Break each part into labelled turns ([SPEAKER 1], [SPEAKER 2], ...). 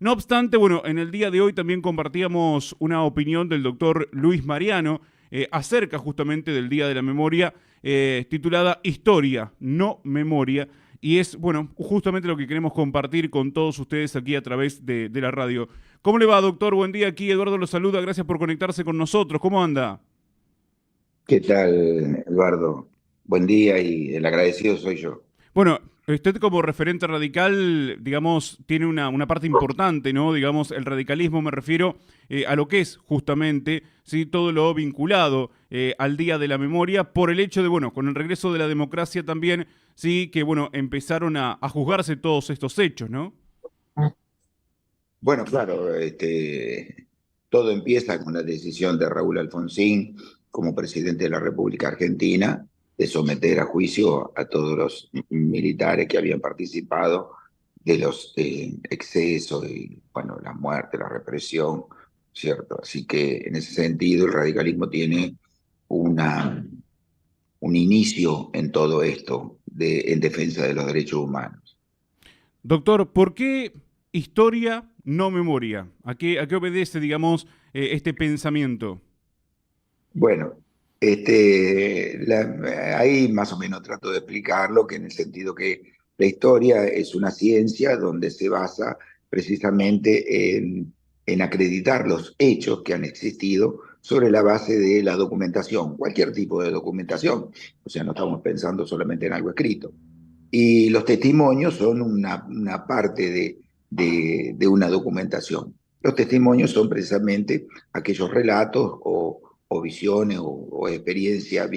[SPEAKER 1] No obstante, bueno, en el día de hoy también compartíamos una opinión del doctor Luis Mariano acerca justamente del Día de la Memoria, titulada Historia, no Memoria. Y es, bueno, justamente lo que queremos compartir con todos ustedes aquí a través de la radio. ¿Cómo le va, doctor? Buen día, aquí Eduardo lo saluda, gracias por conectarse con nosotros. ¿Cómo anda?
[SPEAKER 2] ¿Qué tal, Eduardo? Buen día y el agradecido soy yo.
[SPEAKER 1] Bueno, usted como referente radical, digamos, tiene una parte importante, ¿no? Digamos, el radicalismo me refiero a lo que es justamente, ¿sí? Todo lo vinculado al Día de la Memoria, por el hecho de, bueno, con el regreso de la democracia también, sí, que, bueno, empezaron a juzgarse todos estos hechos, ¿no?
[SPEAKER 2] Bueno, claro, todo empieza con la decisión de Raúl Alfonsín como presidente de la República Argentina de someter a juicio a todos los militares que habían participado de los excesos y, bueno, la muerte, la represión, ¿cierto? Así que en ese sentido el radicalismo tiene una, un inicio en todo esto en defensa de los derechos humanos.
[SPEAKER 1] Doctor, ¿por qué historia, no memoria? A qué obedece, digamos, este pensamiento?
[SPEAKER 2] Bueno, ahí más o menos trato de explicarlo, que en el sentido que la historia es una ciencia donde se basa precisamente en acreditar los hechos que han existido sobre la base de la documentación, cualquier tipo de documentación. O sea, no estamos pensando solamente en algo escrito. Y los testimonios son una parte de una documentación. Los testimonios son precisamente aquellos relatos o visiones o experiencias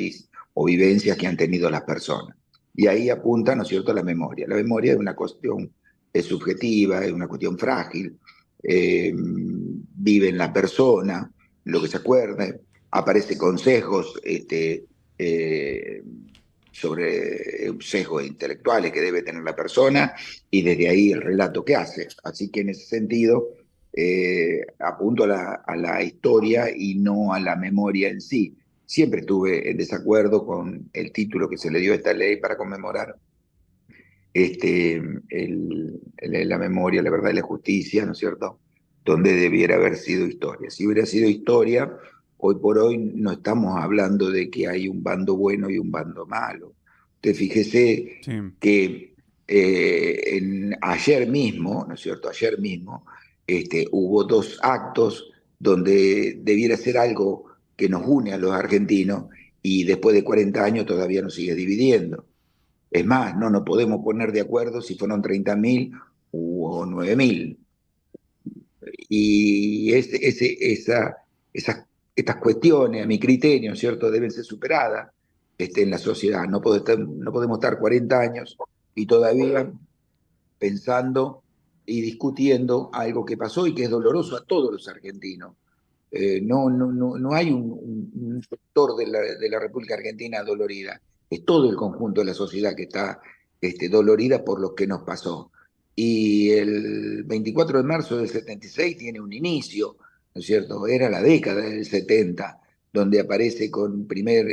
[SPEAKER 2] o vivencias que han tenido las personas. Y ahí apunta, ¿no es cierto?, la memoria. La memoria es una cuestión es subjetiva, es una cuestión frágil, vive en la persona, lo que se acuerda, aparece consejos, eh, sobre sesgos intelectuales que debe tener la persona y desde ahí el relato que hace. Así que en ese sentido apunto a la historia y no a la memoria en sí. Siempre estuve en desacuerdo con el título que se le dio a esta ley para conmemorar la memoria, la verdad y la justicia, ¿no es cierto? Donde debiera haber sido historia. Si hubiera sido historia, hoy por hoy no estamos hablando de que hay un bando bueno y un bando malo. Te fíjese
[SPEAKER 1] Sí.
[SPEAKER 2] que ayer mismo, ¿no es cierto? Ayer mismo hubo dos actos donde debiera ser algo que nos une a los argentinos y después de 40 años todavía nos sigue dividiendo. Es más, no nos podemos poner de acuerdo si fueron 30.000 o 9.000. Y estas cuestiones, a mi criterio, ¿cierto?, deben ser superadas en la sociedad. No podemos estar 40 años y todavía pensando y discutiendo algo que pasó y que es doloroso a todos los argentinos. No hay un sector de la República Argentina dolorida, es todo el conjunto de la sociedad que está dolorida por lo que nos pasó. Y el 24 de marzo del 76 tiene un inicio, ¿no es cierto? Era la década del 70, donde aparece con primer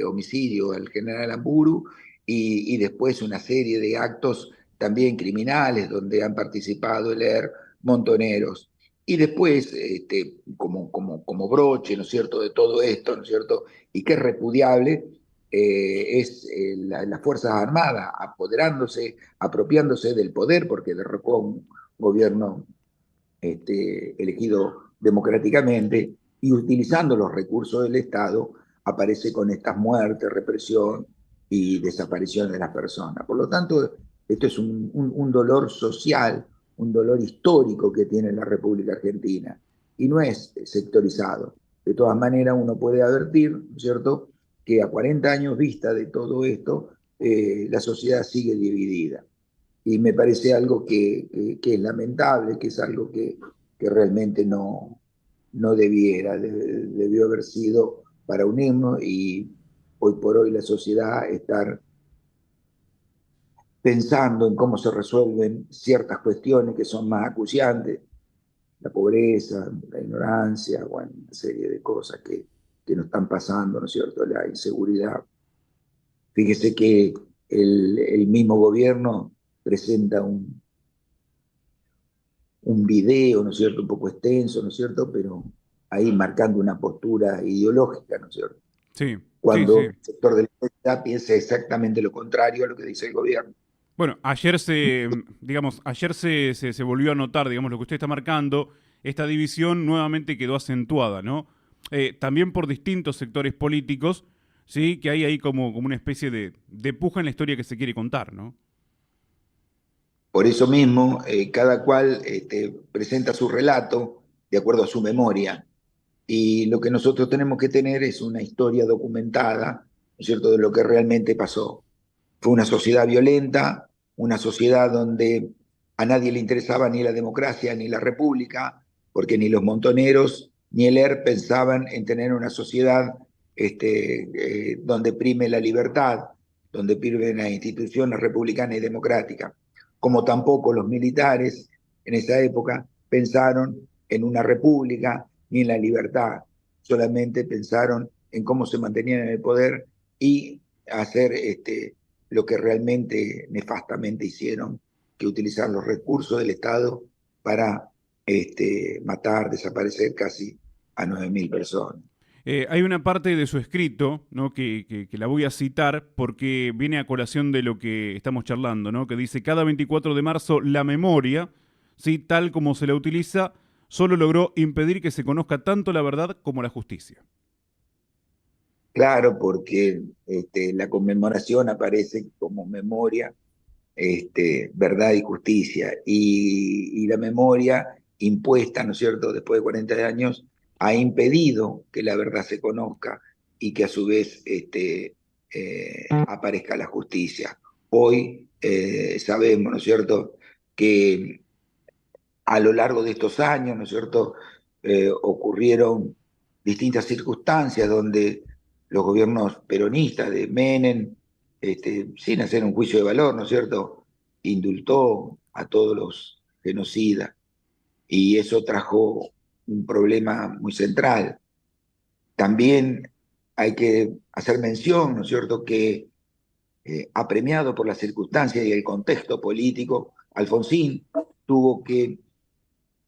[SPEAKER 2] homicidio al general Amburu y después una serie de actos también criminales donde han participado el ER montoneros. Y después, como broche, ¿no es cierto?, de todo esto, ¿no es cierto?, y que es repudiable, es las Fuerzas Armadas apoderándose, apropiándose del poder, porque derrocó a un gobierno elegido democráticamente, y utilizando los recursos del Estado, aparece con estas muertes, represión y desaparición de las personas. Por lo tanto, esto es un dolor social, un dolor histórico que tiene la República Argentina y no es sectorizado. De todas maneras, uno puede advertir, ¿no es cierto?, que a 40 años vista de todo esto, la sociedad sigue dividida. Y me parece algo que es lamentable, que es algo que realmente no debió haber sido para unirnos y hoy por hoy la sociedad estar pensando en cómo se resuelven ciertas cuestiones que son más acuciantes, la pobreza, la ignorancia, bueno, una serie de cosas que nos están pasando, ¿no es cierto? La inseguridad. Fíjese que el mismo gobierno presenta un video, ¿no es cierto?, un poco extenso, ¿no es cierto?, pero ahí marcando una postura ideológica, ¿no es cierto?,
[SPEAKER 1] Sí, sí,
[SPEAKER 2] cuando
[SPEAKER 1] sí.
[SPEAKER 2] el sector de la izquierda piensa exactamente lo contrario a lo que dice el gobierno.
[SPEAKER 1] Bueno, ayer se volvió a notar, digamos, lo que usted está marcando, esta división nuevamente quedó acentuada, ¿no? También por distintos sectores políticos, sí, que hay ahí como una especie de puja en la historia que se quiere contar, ¿no?
[SPEAKER 2] Por eso mismo, cada cual presenta su relato de acuerdo a su memoria. Y lo que nosotros tenemos que tener es una historia documentada, ¿no es cierto?, de lo que realmente pasó. Fue una sociedad violenta, una sociedad donde a nadie le interesaba ni la democracia ni la república, porque ni los montoneros ni el ERP pensaban en tener una sociedad donde prime la libertad, donde prime las instituciones republicanas y democráticas, como tampoco los militares en esa época pensaron en una república ni en la libertad, solamente pensaron en cómo se mantenían en el poder y hacer lo que realmente nefastamente hicieron, que utilizar los recursos del Estado para matar, desaparecer casi a 9.000 personas.
[SPEAKER 1] Hay una parte de su escrito, ¿no? Que la voy a citar porque viene a colación de lo que estamos charlando, ¿no? Que dice, cada 24 de marzo la memoria, ¿sí? Tal como se la utiliza, solo logró impedir que se conozca tanto la verdad como la justicia.
[SPEAKER 2] Claro, porque la conmemoración aparece como memoria, verdad y justicia, y la memoria impuesta, ¿no es cierto?, después de 40 años, ha impedido que la verdad se conozca y que a su vez aparezca la justicia. Hoy sabemos, ¿no es cierto?, que a lo largo de estos años, ¿no es cierto?, ocurrieron distintas circunstancias donde los gobiernos peronistas de Menem, sin hacer un juicio de valor, ¿no es cierto?, indultó a todos los genocidas y eso trajo un problema muy central. También hay que hacer mención, ¿no es cierto?, que apremiado por las circunstancias y el contexto político, Alfonsín tuvo que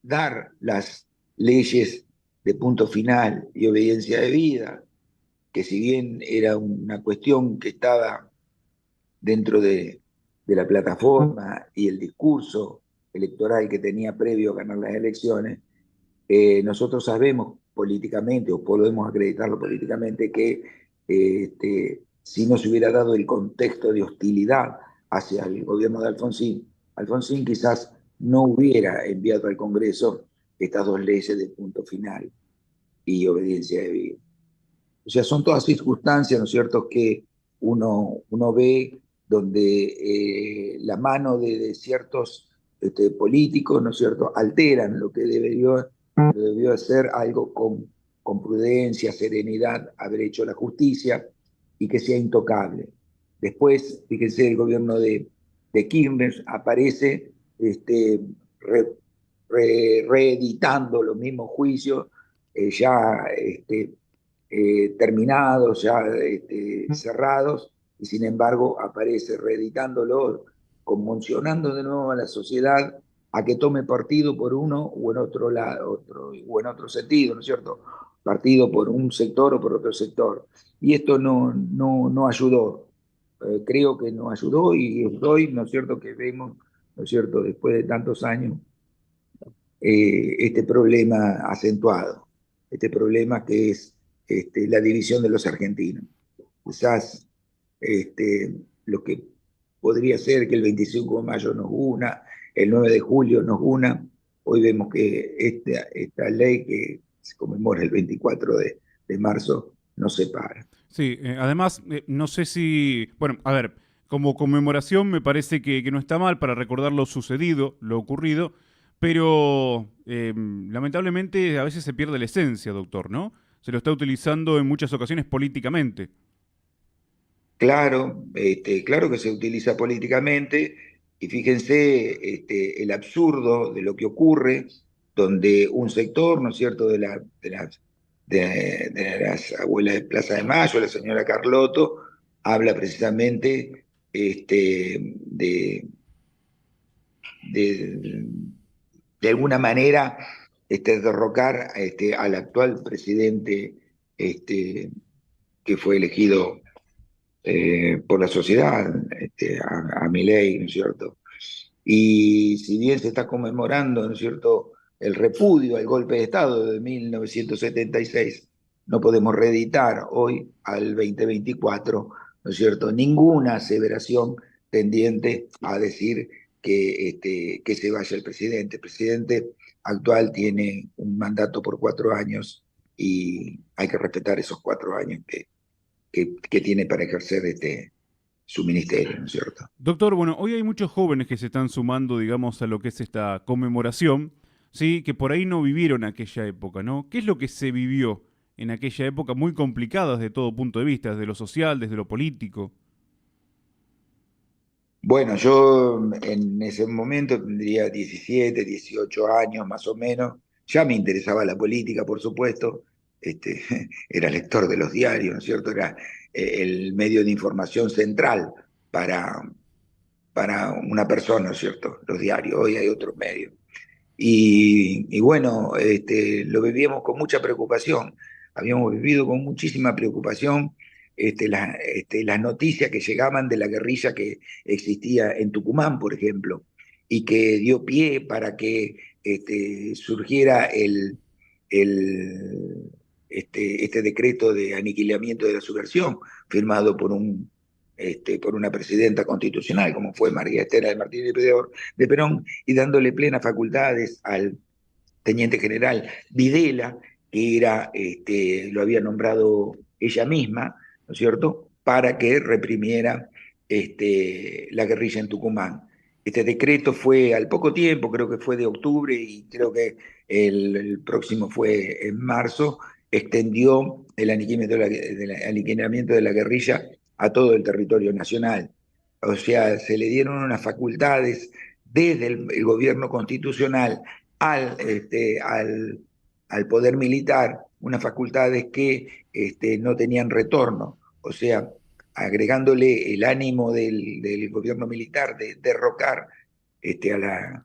[SPEAKER 2] dar las leyes de punto final y obediencia de vida, que si bien era una cuestión que estaba dentro de la plataforma y el discurso electoral que tenía previo a ganar las elecciones, nosotros sabemos políticamente, o podemos acreditarlo políticamente, que si no se hubiera dado el contexto de hostilidad hacia el gobierno de Alfonsín, Alfonsín quizás no hubiera enviado al Congreso estas dos leyes de punto final y obediencia de vida. O sea, son todas circunstancias, ¿no es cierto?, que uno ve donde la mano de ciertos políticos, ¿no es cierto?, alteran lo que debió hacer algo con prudencia, serenidad, haber hecho la justicia y que sea intocable. Después, fíjense, el gobierno de Kirchner aparece re, reeditando los mismos juicios, ya terminados, ya cerrados, y sin embargo aparece reeditándolo, conmocionando de nuevo a la sociedad a que tome partido por uno o en otro lado, o en otro sentido, ¿no es cierto? Partido por un sector o por otro sector. Y esto no ayudó. Creo que no ayudó y hoy, ¿no es cierto?, que vemos, ¿no es cierto?, después de tantos años, este problema acentuado, este problema que es la división de los argentinos. Quizás lo que podría ser que el 25 de mayo nos una, el 9 de julio nos una, hoy vemos que esta ley que se conmemora el 24 de marzo nos separa.
[SPEAKER 1] Sí, además, no sé si, bueno, a ver, como conmemoración me parece que no está mal para recordar lo sucedido, lo ocurrido, pero lamentablemente a veces se pierde la esencia, doctor, ¿no? Se lo está utilizando en muchas ocasiones políticamente.
[SPEAKER 2] Claro, claro que se utiliza políticamente y fíjense el absurdo de lo que ocurre, donde un sector, ¿no es cierto?, de las abuelas de Plaza de Mayo, la señora Carlotto, habla precisamente de de alguna manera derrocar al actual presidente que fue elegido por la sociedad, a Milei, ¿no es cierto? Y si bien se está conmemorando, ¿no es cierto?, el repudio al golpe de Estado de 1976, no podemos reeditar hoy al 2024, ¿no es cierto?, ninguna aseveración tendiente a decir que se vaya el presidente. El presidente actual tiene un mandato por 4 años y hay que respetar esos 4 años que tiene para ejercer su ministerio, ¿no es cierto?
[SPEAKER 1] Doctor, bueno, hoy hay muchos jóvenes que se están sumando, digamos, a lo que es esta conmemoración, ¿sí? Que por ahí no vivieron aquella época, ¿no? ¿Qué es lo que se vivió en aquella época muy complicada desde todo punto de vista, desde lo social, desde lo político?
[SPEAKER 2] Bueno, yo en ese momento tendría 17, 18 años más o menos. Ya me interesaba la política, por supuesto. Este, era lector de los diarios, ¿no es cierto? Era el medio de información central para, para una persona, ¿no es cierto? Los diarios, hoy hay otros medios. Y bueno, lo vivíamos con mucha preocupación. Habíamos vivido con muchísima preocupación las noticias que llegaban de la guerrilla que existía en Tucumán, por ejemplo, y que dio pie para que surgiera el, este decreto de aniquilamiento de la subversión, firmado por una presidenta constitucional, como fue María Estela de Martínez de Perón, y dándole plenas facultades al teniente general Videla, que lo había nombrado ella misma, ¿no es cierto?, para que reprimiera la guerrilla en Tucumán. Este decreto fue al poco tiempo, creo que fue de octubre y creo que el próximo fue en marzo, extendió el aniquilamiento de la guerrilla a todo el territorio nacional. O sea, se le dieron unas facultades desde el gobierno constitucional al poder militar, unas facultades que no tenían retorno. O sea, agregándole el ánimo del gobierno militar de derrocar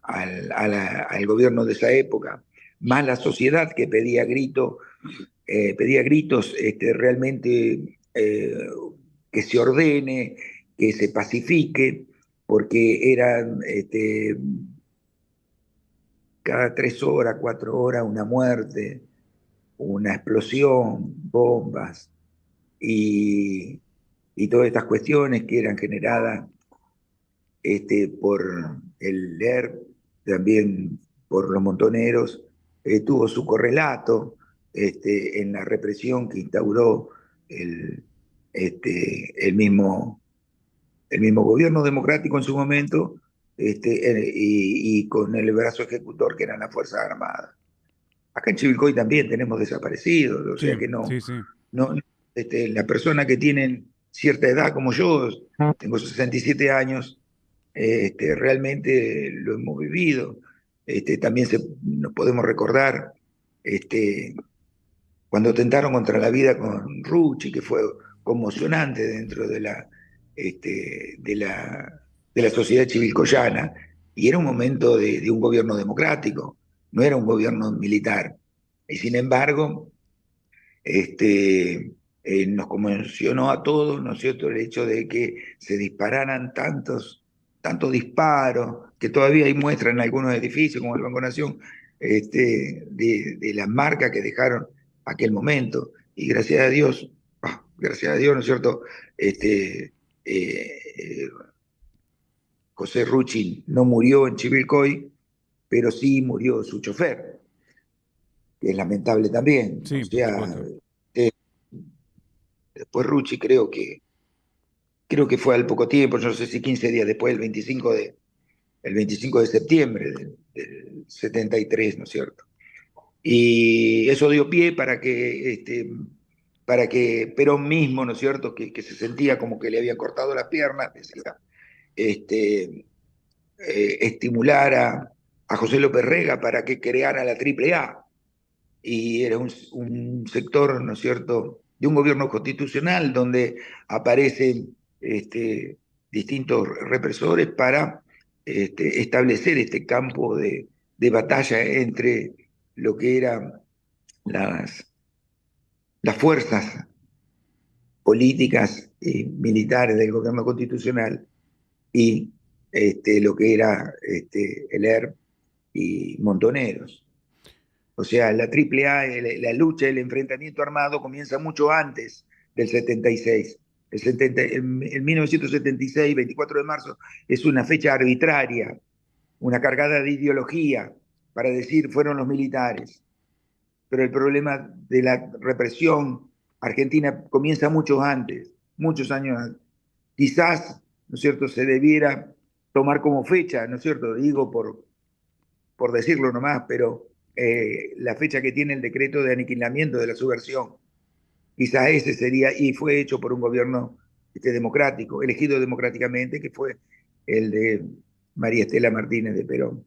[SPEAKER 2] al gobierno de esa época, más la sociedad que pedía gritos realmente que se ordene, que se pacifique, porque eran cada 3 horas, 4 horas, una muerte, una explosión, bombas y todas estas cuestiones que eran generadas por el ERP, también por los montoneros, tuvo su correlato en la represión que instauró el, el mismo gobierno democrático en su momento, y con el brazo ejecutor que eran las Fuerzas Armadas. Acá en Chivilcoy también tenemos desaparecidos, o
[SPEAKER 1] Sí,
[SPEAKER 2] sea que
[SPEAKER 1] sí, sí.
[SPEAKER 2] las personas que tienen cierta edad como yo, tengo 67 años, realmente lo hemos vivido. También nos podemos recordar cuando atentaron contra la vida con Rucci, que fue conmocionante dentro de la sociedad chivilcoyana, y era un momento de un gobierno democrático, no era un gobierno militar. Y sin embargo, nos conmocionó a todos, ¿no es cierto?, el hecho de que se dispararan tantos disparos, que todavía hay muestras en algunos edificios, como el Banco Nación, de las marcas que dejaron aquel momento. Y gracias a Dios, ¿no es cierto?, eh, José Rucci no murió en Chivilcoy, pero sí murió su chofer, que es lamentable también. O
[SPEAKER 1] Sí, por
[SPEAKER 2] sea,
[SPEAKER 1] supuesto.
[SPEAKER 2] eh, después Rucci creo que fue al poco tiempo, yo no sé si 15 días después, el 25 de septiembre del 73, ¿no es cierto? Y eso dio pie para que Perón mismo, ¿no es cierto?, que se sentía como que le habían cortado las piernas, decía, estimulara a José López Rega para que creara la AAA. Y era un sector, ¿no es cierto?, de un gobierno constitucional donde aparecen distintos represores para establecer este campo de batalla entre lo que eran las, las fuerzas políticas y militares del gobierno constitucional y lo que era el ERP y Montoneros. O sea, la AAA, la lucha, el enfrentamiento armado comienza mucho antes del 76. El 1976, 24 de marzo, es una fecha arbitraria, una cargada de ideología para decir fueron los militares. Pero el problema de la represión argentina comienza mucho antes, muchos años antes. Quizás, ¿no es cierto?, se debiera tomar como fecha, ¿no es cierto?, digo por decirlo nomás, pero la fecha que tiene el decreto de aniquilamiento de la subversión. Quizás ese sería, y fue hecho por un gobierno democrático, elegido democráticamente, que fue el de María Estela Martínez de Perón.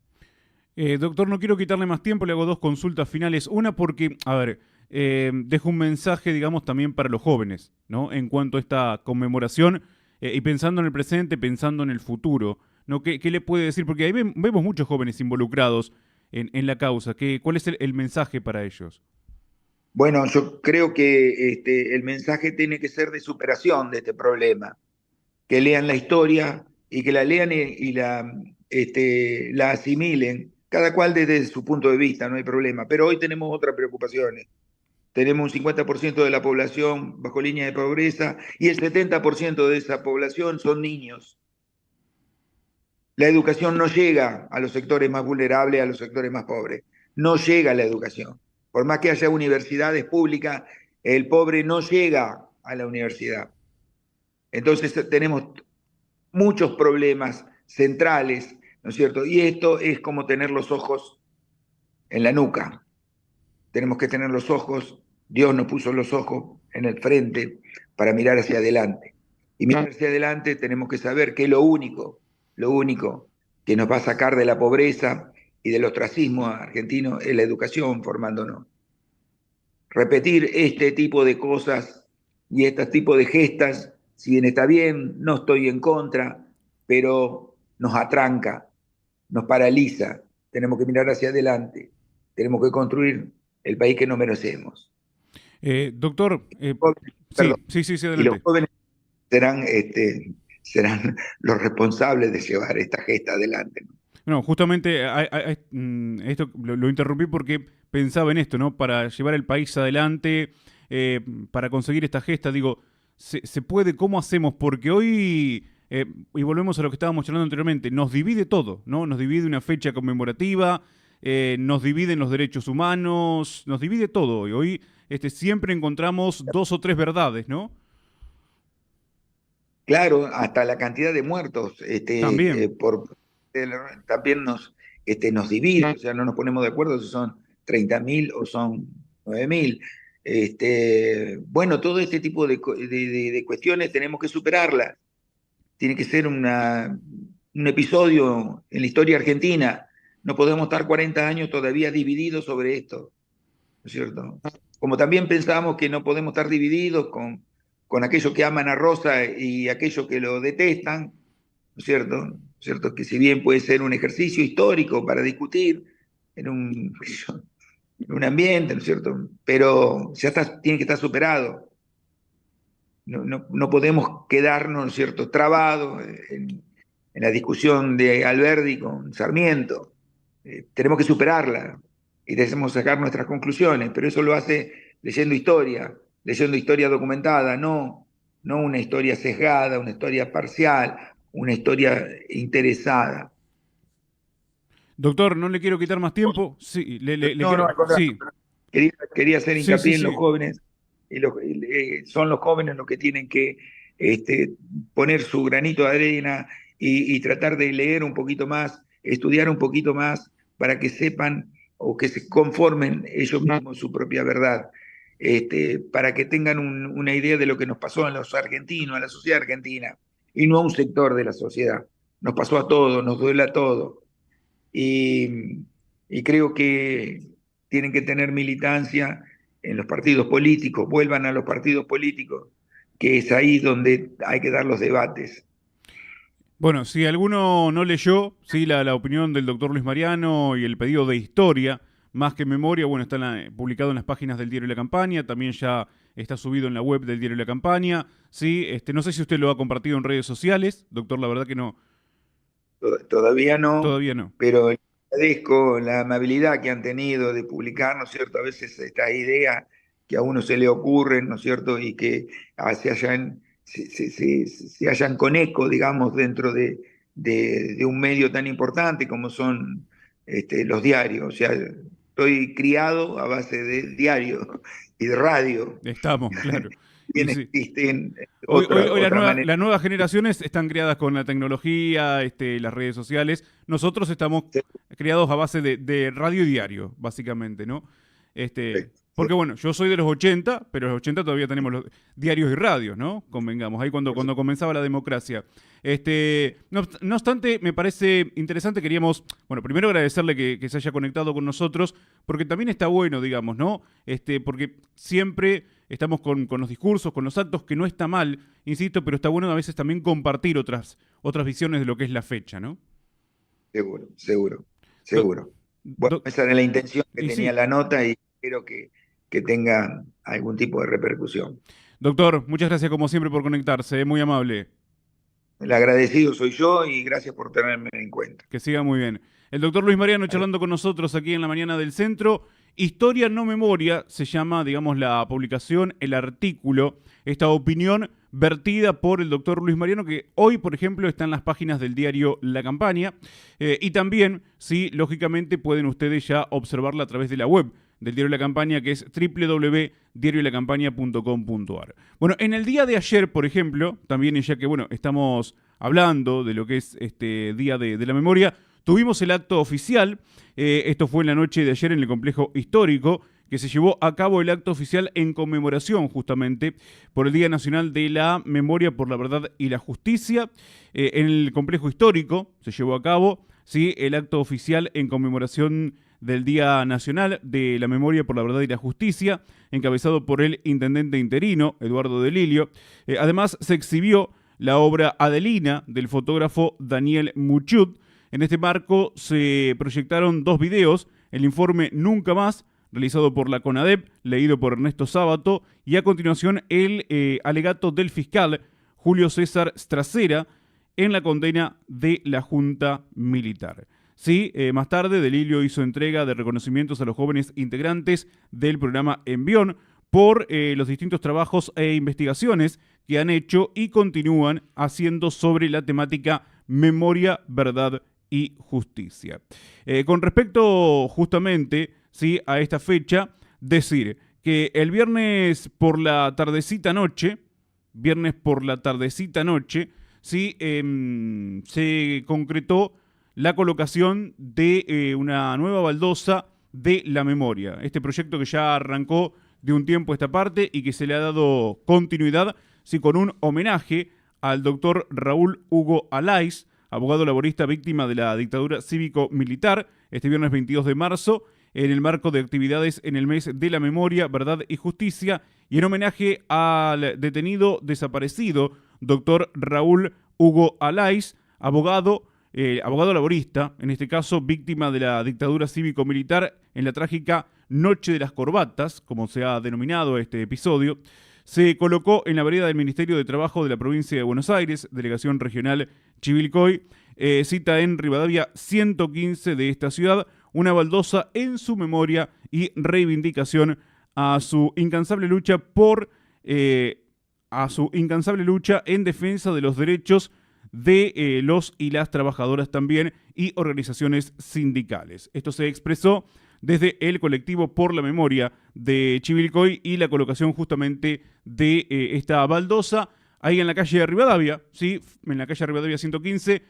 [SPEAKER 1] Doctor, no quiero quitarle más tiempo, le hago dos consultas finales. Una porque, a ver, dejo un mensaje, digamos, también para los jóvenes, ¿no? En cuanto a esta conmemoración y pensando en el presente, pensando en el futuro, ¿no? ¿Qué le puede decir? Porque ahí vemos muchos jóvenes involucrados en la causa. ¿Cuál es el mensaje para ellos?
[SPEAKER 2] Bueno, yo creo que el mensaje tiene que ser de superación de este problema, que lean la historia y que la lean la asimilen, cada cual desde su punto de vista, no hay problema. Pero hoy tenemos otras preocupaciones. Tenemos un 50% de la población bajo línea de pobreza y el 70% de esa población son niños. La educación no llega a los sectores más vulnerables, a los sectores más pobres. No llega la educación. Por más que haya universidades públicas, el pobre no llega a la universidad. Entonces tenemos muchos problemas centrales, ¿no es cierto? Y esto es como tener los ojos en la nuca. Tenemos que tener los ojos, Dios nos puso los ojos en el frente para mirar hacia adelante. Y mirar hacia adelante tenemos que saber que lo único que nos va a sacar de la pobreza y del ostracismo argentino es la educación formándonos. Repetir este tipo de cosas y este tipo de gestas, si bien está bien, no estoy en contra, pero nos atranca, nos paraliza. Tenemos que mirar hacia adelante, tenemos que construir el país que nos merecemos.
[SPEAKER 1] Doctor,
[SPEAKER 2] Perdón,
[SPEAKER 1] sí,
[SPEAKER 2] y los
[SPEAKER 1] adelante.
[SPEAKER 2] jóvenes serán, serán los responsables de llevar esta gesta adelante.
[SPEAKER 1] No, justamente esto lo interrumpí porque pensaba en esto, ¿no? Para llevar el país adelante, para conseguir esta gesta, digo, ¿se puede? ¿Cómo hacemos? Porque hoy, y volvemos a lo que estábamos charlando anteriormente, nos divide todo, ¿no? Nos divide una fecha conmemorativa, nos dividen los derechos humanos, nos divide todo. Y hoy siempre encontramos dos o tres verdades, ¿no?
[SPEAKER 2] Claro, hasta la cantidad de muertos
[SPEAKER 1] También.
[SPEAKER 2] también nos divide, o sea, no nos ponemos de acuerdo si son 30.000 o son 9.000. Bueno, todo este tipo de cuestiones tenemos que superarlas. Tiene que ser un episodio en la historia argentina. No podemos estar 40 años todavía divididos sobre esto, ¿no es cierto? Como también pensamos que no podemos estar divididos con aquellos que aman a Rosa y aquellos que lo detestan, ¿no es cierto? ¿No es cierto? Que si bien puede ser un ejercicio histórico para discutir en un ambiente, ¿no es cierto? Pero ya tiene que estar superado. No podemos quedarnos, ¿no es cierto?, trabados en la discusión de Alberdi con Sarmiento. Tenemos que superarla y debemos sacar nuestras conclusiones, pero eso lo hace leyendo historia documentada, no una historia sesgada, una historia parcial, una historia interesada.
[SPEAKER 1] Doctor, no le quiero quitar más tiempo. Sí, le
[SPEAKER 2] No,
[SPEAKER 1] quiero.
[SPEAKER 2] al contrario.
[SPEAKER 1] Sí,
[SPEAKER 2] Quería hacer
[SPEAKER 1] sí,
[SPEAKER 2] hincapié en los
[SPEAKER 1] sí.
[SPEAKER 2] jóvenes, son los jóvenes los que tienen que poner su granito de arena y tratar de leer un poquito más, estudiar un poquito más para que sepan o que se conformen ellos mismos su propia verdad, para que tengan una idea de lo que nos pasó a los argentinos, a la sociedad argentina, y no a un sector de la sociedad. Nos pasó a todos, nos duele a todos. Y creo que tienen que tener militancia en los partidos políticos, vuelvan a los partidos políticos, que es ahí donde hay que dar los debates.
[SPEAKER 1] Bueno, si alguno no leyó, sí, la opinión del doctor Luis Mariano y el pedido de historia, más que memoria, bueno, está publicado en las páginas del Diario La Campaña, también ya está subido en la web del Diario La Campaña, sí, no sé si usted lo ha compartido en redes sociales, doctor, la verdad que no,
[SPEAKER 2] Todavía no,
[SPEAKER 1] todavía no.
[SPEAKER 2] pero agradezco la amabilidad que han tenido de publicar, ¿no es cierto? A veces estas ideas que a uno se le ocurren, ¿no es cierto? Y que se hallan con eco, digamos, dentro de un medio tan importante como son los diarios. O sea, estoy criado a base de diario y de radio.
[SPEAKER 1] Estamos, claro. Y
[SPEAKER 2] Bien
[SPEAKER 1] sí.
[SPEAKER 2] existen
[SPEAKER 1] Hoy
[SPEAKER 2] otra manera.
[SPEAKER 1] las nuevas generaciones están criadas con la tecnología, las redes sociales. Nosotros estamos criados a base de radio y diario, básicamente, ¿no? Porque bueno, yo soy de los 80, pero en los 80 todavía tenemos los diarios y radios, ¿no? Convengamos, ahí cuando comenzaba la democracia. No obstante, me parece interesante, queríamos, bueno, primero agradecerle que se haya conectado con nosotros, porque también está bueno, digamos, ¿no? Porque siempre estamos con los discursos, con los actos, que no está mal, insisto, pero está bueno a veces también compartir otras visiones de lo que es la fecha, ¿no?
[SPEAKER 2] Seguro, seguro,
[SPEAKER 1] Do-
[SPEAKER 2] seguro. Bueno,
[SPEAKER 1] do-
[SPEAKER 2] esa era la intención que
[SPEAKER 1] y
[SPEAKER 2] tenía
[SPEAKER 1] sí,
[SPEAKER 2] la nota y espero que tenga algún tipo de repercusión.
[SPEAKER 1] doctor, muchas gracias como siempre por conectarse, muy amable.
[SPEAKER 2] El agradecido soy yo y gracias por tenerme en cuenta.
[SPEAKER 1] Que siga muy bien. El doctor Luis Mariano
[SPEAKER 2] Vale.
[SPEAKER 1] charlando con nosotros aquí en la mañana del centro. Historia no memoria se llama, digamos, la publicación, el artículo, esta opinión vertida por el doctor Luis Mariano, que hoy, por ejemplo, está en las páginas del diario La Campaña. Y también, sí, lógicamente, pueden ustedes ya observarla a través de la web del Diario La Campaña, que es www.diariolacampaña.com.ar. Bueno, en el día de ayer, por ejemplo, también ya que, bueno, estamos hablando de lo que es este Día de la Memoria, tuvimos el acto oficial, esto fue en la noche de ayer en el complejo histórico, que se llevó a cabo el acto oficial en conmemoración justamente por el Día Nacional de la Memoria por la Verdad y la Justicia. En el complejo histórico se llevó a cabo, sí, el acto oficial en conmemoración del Día Nacional de la Memoria por la Verdad y la Justicia, encabezado por el intendente interino, Eduardo de Lilio. Además, se exhibió la obra Adelina del fotógrafo Daniel Muchut. En este marco se proyectaron dos videos, el informe Nunca Más, realizado por la CONADEP, leído por Ernesto Sábato, y a continuación el alegato del fiscal Julio César Stracera en la condena de la Junta Militar. Sí, más tarde Delilio hizo entrega de reconocimientos a los jóvenes integrantes del programa Envión por los distintos trabajos e investigaciones que han hecho y continúan haciendo sobre la temática memoria, verdad y justicia. Con respecto justamente, sí, a esta fecha, decir que el viernes por la tardecita noche, sí, se concretó la colocación de una nueva baldosa de la memoria. Este proyecto que ya arrancó de un tiempo a esta parte y que se le ha dado continuidad, sí, con un homenaje al doctor Raúl Hugo Alaiz, abogado laborista víctima de la dictadura cívico-militar, este viernes 22 de marzo, en el marco de actividades en el mes de la memoria, verdad y justicia, y en homenaje al detenido desaparecido, doctor Raúl Hugo Alaiz, abogado laborista, en este caso víctima de la dictadura cívico-militar en la trágica Noche de las Corbatas, como se ha denominado este episodio. Se colocó en la vereda del Ministerio de Trabajo de la provincia de Buenos Aires, delegación regional Chivilcoy, cita en Rivadavia 115 de esta ciudad, una baldosa en su memoria y reivindicación a su incansable lucha en defensa de los derechos de los y las trabajadoras también y organizaciones sindicales. Esto se expresó desde el colectivo por la memoria de Chivilcoy y la colocación justamente de esta baldosa ahí en la calle de Rivadavia, ¿sí? En la calle de Rivadavia 115,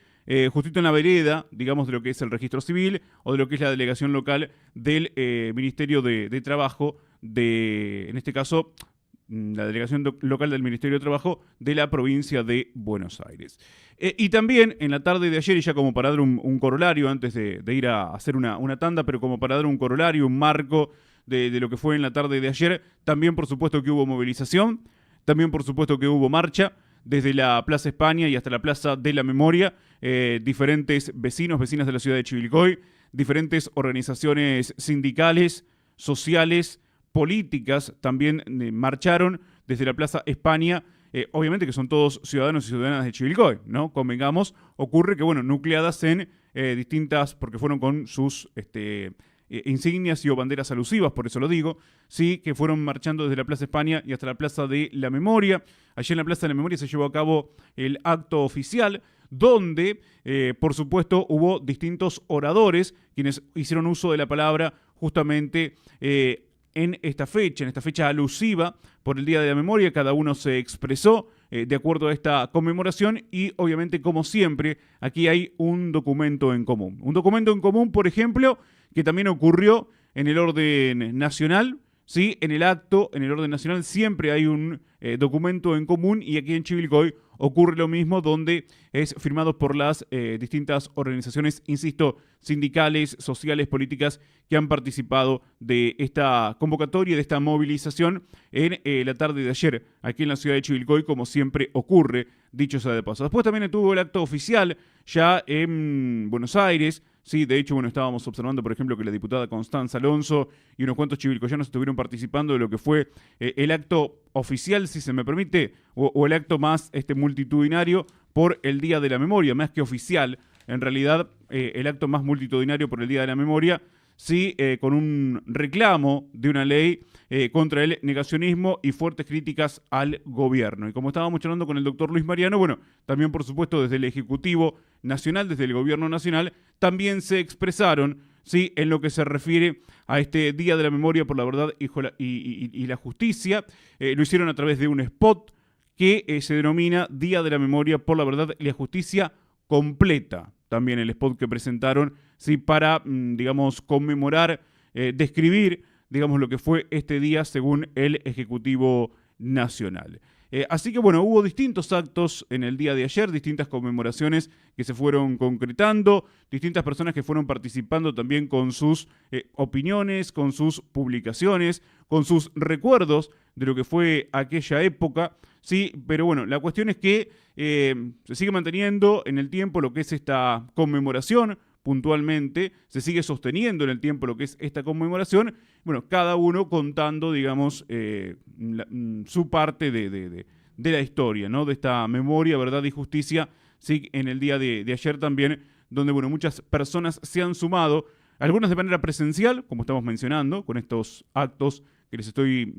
[SPEAKER 1] justito en la vereda, digamos, de lo que es el registro civil o de lo que es la delegación local del Ministerio de Trabajo, en este caso, la delegación local del Ministerio de Trabajo de la provincia de Buenos Aires. Y también en la tarde de ayer, y ya como para dar un corolario, antes de ir a hacer una tanda, pero como para dar un corolario, un marco de lo que fue en la tarde de ayer, también por supuesto que hubo movilización, también por supuesto que hubo marcha, desde la Plaza España y hasta la Plaza de la Memoria, diferentes vecinos, vecinas de la ciudad de Chivilcoy, diferentes organizaciones sindicales, sociales, políticas, también marcharon desde la Plaza España. Obviamente que son todos ciudadanos y ciudadanas de Chivilcoy, ¿no? Convengamos, ocurre que, bueno, nucleadas en distintas, porque fueron con sus insignias y o banderas alusivas, por eso lo digo, sí, que fueron marchando desde la Plaza España y hasta la Plaza de la Memoria. Allí en la Plaza de la Memoria se llevó a cabo el acto oficial, donde, por supuesto, hubo distintos oradores quienes hicieron uso de la palabra justamente en esta fecha alusiva por el Día de la Memoria. Cada uno se expresó de acuerdo a esta conmemoración y obviamente, como siempre, aquí hay un documento en común. Un documento en común, por ejemplo, que también ocurrió en el orden nacional. Sí, en el acto, en el orden nacional, siempre hay un documento en común y aquí en Chivilcoy ocurre lo mismo, donde es firmado por las distintas organizaciones, insisto, sindicales, sociales, políticas que han participado de esta convocatoria, de esta movilización en la tarde de ayer, aquí en la ciudad de Chivilcoy, como siempre ocurre, dicho sea de paso. Después también tuvo el acto oficial ya en Buenos Aires. Sí, de hecho, bueno, estábamos observando, por ejemplo, que la diputada Constanza Alonso y unos cuantos chivilcoyanos estuvieron participando de lo que fue el acto oficial, si se me permite, o el acto más multitudinario por el Día de la Memoria, más que oficial. En realidad, el acto más multitudinario por el Día de la Memoria, sí, con un reclamo de una ley contra el negacionismo y fuertes críticas al gobierno. Y como estábamos charlando con el doctor Luis Mariano, bueno, también por supuesto desde el Ejecutivo Nacional, desde el Gobierno Nacional, también se expresaron, sí, en lo que se refiere a este Día de la Memoria por la Verdad y la Justicia. Lo hicieron a través de un spot que se denomina Día de la Memoria por la Verdad y la Justicia completa. También el spot que presentaron, sí, para, digamos, conmemorar, describir, digamos, lo que fue este día según el Ejecutivo Nacional. Así que, bueno, hubo distintos actos en el día de ayer, distintas conmemoraciones que se fueron concretando, distintas personas que fueron participando también con sus opiniones, con sus publicaciones, con sus recuerdos de lo que fue aquella época. Sí, pero bueno, la cuestión es que se sigue manteniendo en el tiempo lo que es esta conmemoración, puntualmente, se sigue sosteniendo en el tiempo lo que es esta conmemoración, bueno, cada uno contando, digamos, su parte de la historia, ¿no? De esta memoria, verdad y justicia, sí, en el día de ayer también, donde, bueno, muchas personas se han sumado, algunas de manera presencial, como estamos mencionando, con estos actos que les estoy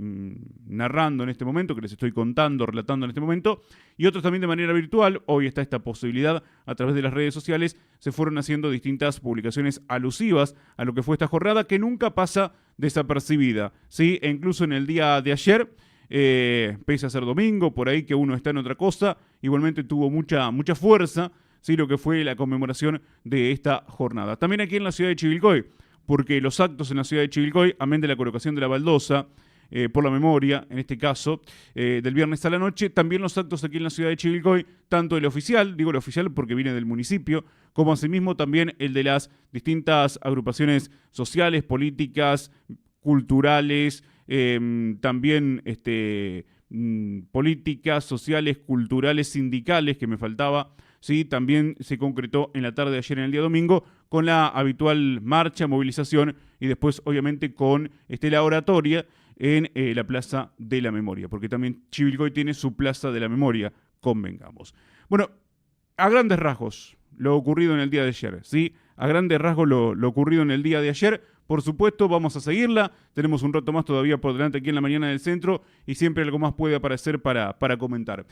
[SPEAKER 1] narrando en este momento, que les estoy contando, relatando en este momento, y otros también de manera virtual. Hoy está esta posibilidad, a través de las redes sociales, se fueron haciendo distintas publicaciones alusivas a lo que fue esta jornada, que nunca pasa desapercibida, ¿sí? E incluso en el día de ayer, pese a ser domingo, por ahí que uno está en otra cosa, igualmente tuvo mucha fuerza, ¿sí? Lo que fue la conmemoración de esta jornada. También aquí en la ciudad de Chivilcoy, porque los actos en la ciudad de Chivilcoy, amén de la colocación de la baldosa por la memoria, en este caso, del viernes a la noche, también los actos aquí en la ciudad de Chivilcoy, tanto el oficial, digo el oficial porque viene del municipio, como asimismo también el de las distintas agrupaciones sociales, políticas, culturales, también políticas, sociales, culturales, sindicales, que me faltaba. Sí, también se concretó en la tarde de ayer, en el día domingo, con la habitual marcha, movilización y después, obviamente, con la oratoria en la Plaza de la Memoria, porque también Chivilcoy tiene su Plaza de la Memoria, convengamos. Bueno, a grandes rasgos, lo ocurrido en el día de ayer, ¿sí? A grandes rasgos lo ocurrido en el día de ayer. Por supuesto, vamos a seguirla. Tenemos un rato más todavía por delante aquí en la mañana del centro y siempre algo más puede aparecer para comentar.